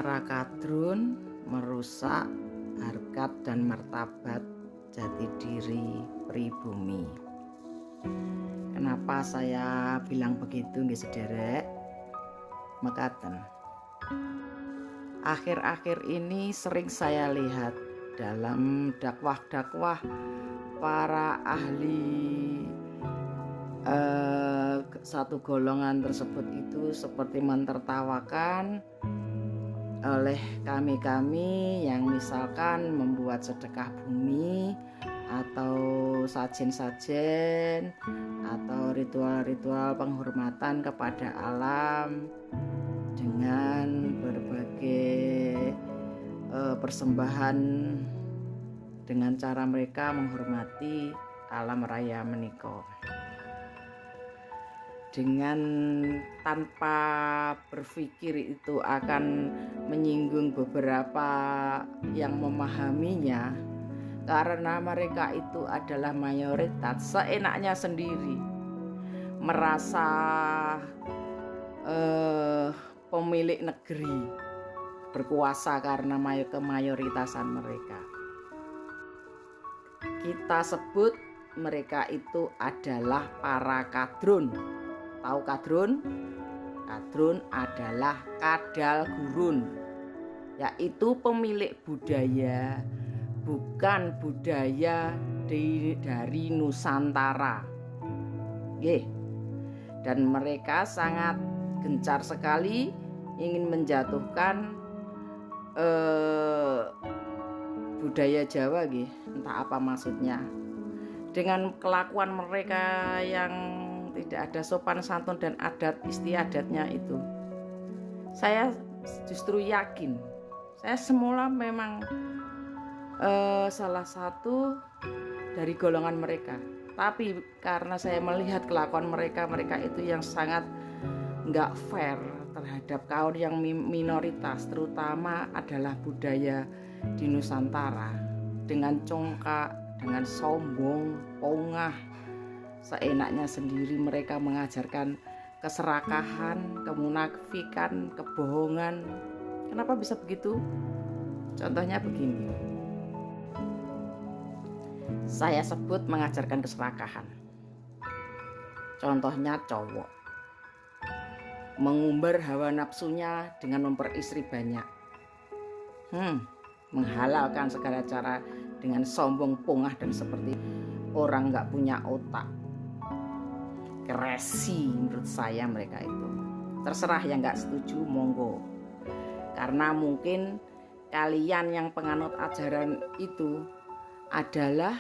para kadrun merusak harkat dan martabat jati diri pribumi. Kenapa saya bilang begitu nggih sederek? Mekaten. Akhir-akhir ini sering saya lihat dalam dakwah-dakwah para ahli satu golongan tersebut itu seperti mentertawakan oleh kami-kami yang misalkan membuat sedekah bumi atau sajen-sajen atau ritual-ritual penghormatan kepada alam dengan berbagai persembahan dengan cara mereka menghormati alam raya menika. Dengan tanpa berpikir itu akan menyinggung beberapa yang memahaminya, karena mereka itu adalah mayoritas seenaknya sendiri merasa pemilik negeri berkuasa karena kemayoritasan mereka. Kita sebut mereka itu adalah para kadrun. Tahu kadrun? Kadrun adalah kadal gurun, yaitu pemilik budaya, bukan budaya dari Nusantara. Dan mereka sangat gencar sekali ingin menjatuhkan budaya Jawa, entah apa maksudnya. Dengan kelakuan mereka yang tidak ada sopan santun dan adat istiadatnya itu, saya justru yakin saya semula memang salah satu dari golongan mereka. Tapi karena saya melihat kelakuan mereka itu yang sangat nggak fair terhadap kaum yang minoritas, terutama adalah budaya di Nusantara, dengan congkak, dengan sombong, pongah, seenaknya sendiri mereka mengajarkan keserakahan, kemunafikan, kebohongan. Kenapa bisa begitu? Contohnya begini, saya sebut mengajarkan keserakahan. Contohnya cowok mengumbar hawa nafsunya dengan memperistri banyak, menghalalkan segala cara dengan sombong, pongah, dan seperti orang gak punya otak. Keresi menurut saya mereka itu. Terserah yang gak setuju, monggo. Karena mungkin kalian yang penganut ajaran itu adalah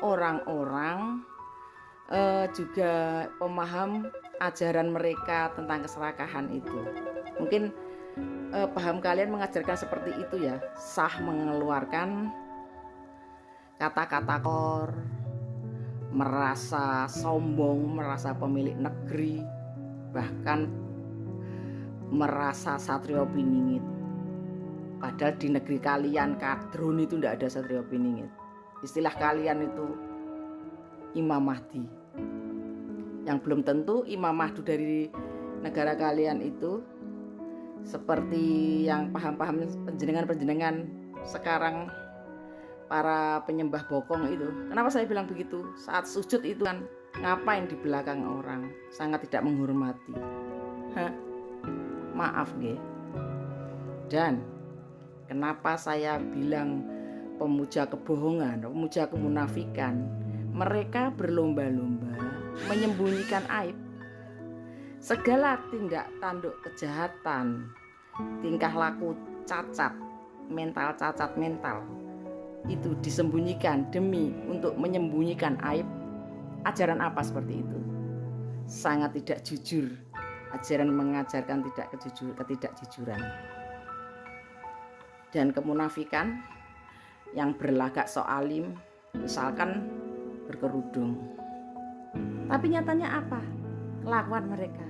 orang-orang juga pemaham ajaran mereka tentang keserakahan itu. Mungkin paham kalian mengajarkan seperti itu ya, sah mengeluarkan kata-kata kotor, merasa sombong, merasa pemilik negeri, bahkan merasa satrio piningit. Padahal di negeri kalian kadrun itu tidak ada satrio piningit. Istilah kalian itu Imam Mahdi. Yang belum tentu Imam Mahdi dari negara kalian itu seperti yang paham-paham penjenengan sekarang, para penyembah bokong itu. Kenapa saya bilang begitu? Saat sujud itu kan ngapain di belakang orang, sangat tidak menghormati. Maaf nggih. Dan kenapa saya bilang pemuja kebohongan, pemuja kemunafikan? Mereka berlomba-lomba menyembunyikan aib. Segala tindak tanduk kejahatan, tingkah laku cacat mental itu disembunyikan demi untuk menyembunyikan aib. Ajaran apa seperti itu? Sangat tidak jujur. Ajaran mengajarkan ketidakjujuran dan kemunafikan yang berlagak sok alim, misalkan berkerudung. Tapi nyatanya apa kelakuan mereka?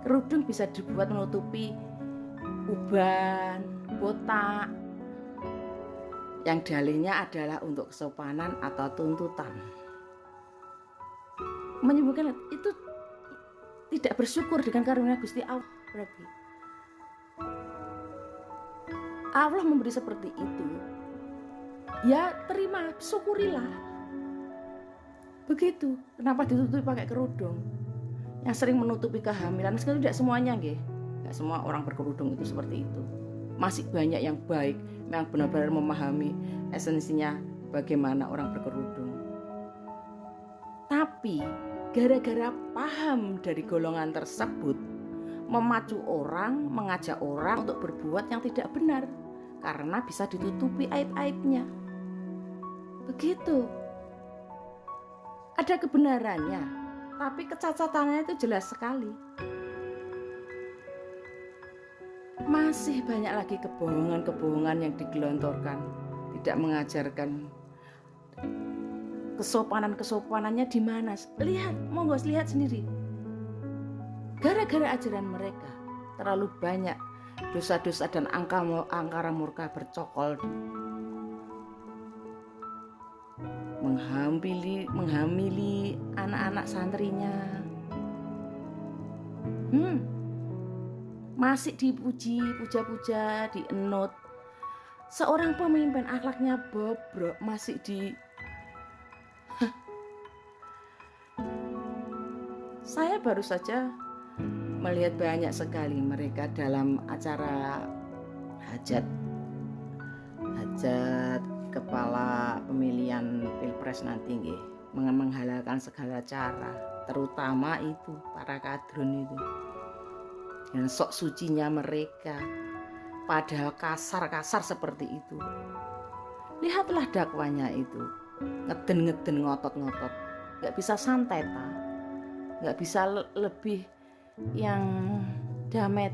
Kerudung bisa dibuat menutupi uban, botak, yang dalihnya adalah untuk kesopanan atau tuntutan. Menyembuhkan itu tidak bersyukur dengan karunia Gusti Allah berarti. Allah memberi seperti itu, ya terima, syukurilah. Begitu. Kenapa ditutupi pakai kerudung? Yang sering menutupi kehamilan, meskipun tidak semuanya, nggih. Tidak semua orang berkerudung itu seperti itu. Masih banyak yang baik, yang benar-benar memahami esensinya bagaimana orang berkerudung. Tapi gara-gara paham dari golongan tersebut, memacu orang, mengajak orang untuk berbuat yang tidak benar karena bisa ditutupi aib-aibnya. Begitu. Ada kebenarannya, tapi kecacatannya itu jelas sekali. Masih banyak lagi kebohongan-kebohongan yang digelontorkan, tidak mengajarkan kesopanannya di mana. Lihat, monggo lihat sendiri. Gara-gara ajaran mereka terlalu banyak dosa-dosa dan angkara murka bercokol, menghamili anak-anak santrinya. Masih dipuji, puja-puja, dienut. Seorang pemimpin akhlaknya bobrok masih Saya baru saja melihat banyak sekali mereka dalam acara hajat kepala pemilihan pilpres nanti, nggih, menghalalkan segala cara, terutama itu para kadrun itu. Dan sok sucinya mereka, padahal kasar-kasar seperti itu. Lihatlah dakwanya itu, ngeden-ngeden, ngotot-ngotot, nggak bisa santai nggak bisa lebih yang damai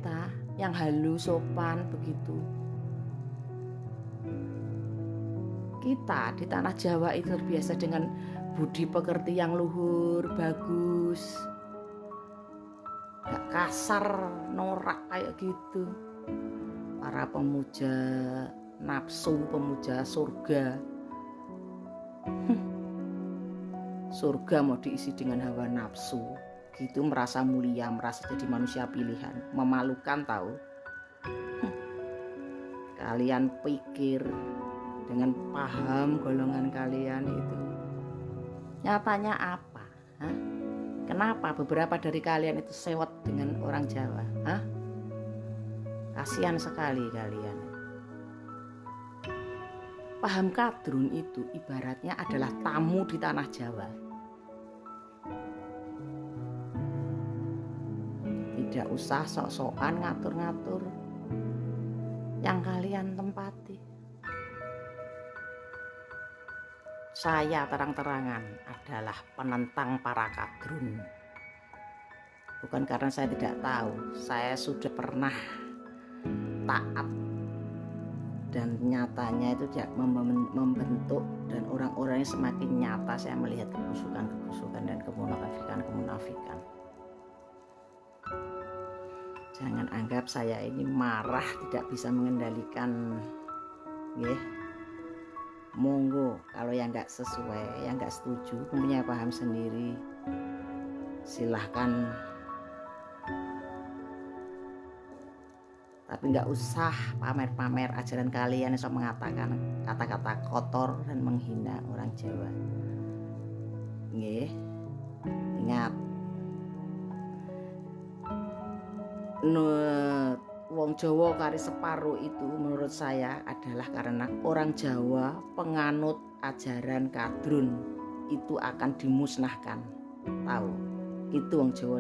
yang halus sopan begitu. Kita di tanah Jawa itu terbiasa dengan budi pekerti yang luhur, bagus, gak kasar, norak kayak gitu. Para pemuja nafsu, pemuja surga. Surga mau diisi dengan hawa nafsu, gitu, merasa mulia, merasa jadi manusia pilihan. Memalukan tahu. Kalian pikir dengan paham golongan kalian itu nyatanya apa? Kenapa beberapa dari kalian itu sewot dengan orang Jawa? Kasihan sekali kalian. Paham kadrun itu ibaratnya adalah tamu di tanah Jawa. Tidak usah sok-sokan ngatur-ngatur yang kalian tempati. Saya terang-terangan adalah penentang para kadrun. Bukan karena saya tidak tahu, saya sudah pernah taat dan nyatanya itu tidak membentuk, dan orang-orangnya semakin nyata saya melihat kebusukan dan kemunafikan. Jangan anggap saya ini marah tidak bisa mengendalikan, nggih. Monggo kalau yang nggak sesuai, yang nggak setuju, punya paham sendiri, silahkan. Tapi nggak usah pamer-pamer ajaran kalian yang mengatakan kata-kata kotor dan menghina orang Jawa. Nggih, ingat, wong Jawa kari separuh itu menurut dari adalah karena orang Jawa penganut ajaran kadrun itu akan dimusnahkan. Tahu, itu wong Jawa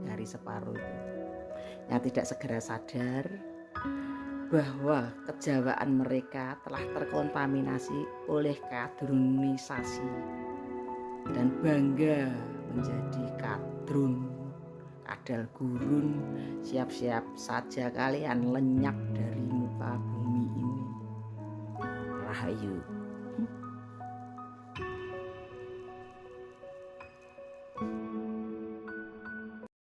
dari separuh itu yang tidak segera sadar bahwa kejawaan mereka telah terkontaminasi oleh kadrunisasi dan bangga menjadi kadrun. Kadal gurun, siap-siap saja kalian lenyap dari muka bumi ini. Rahayu.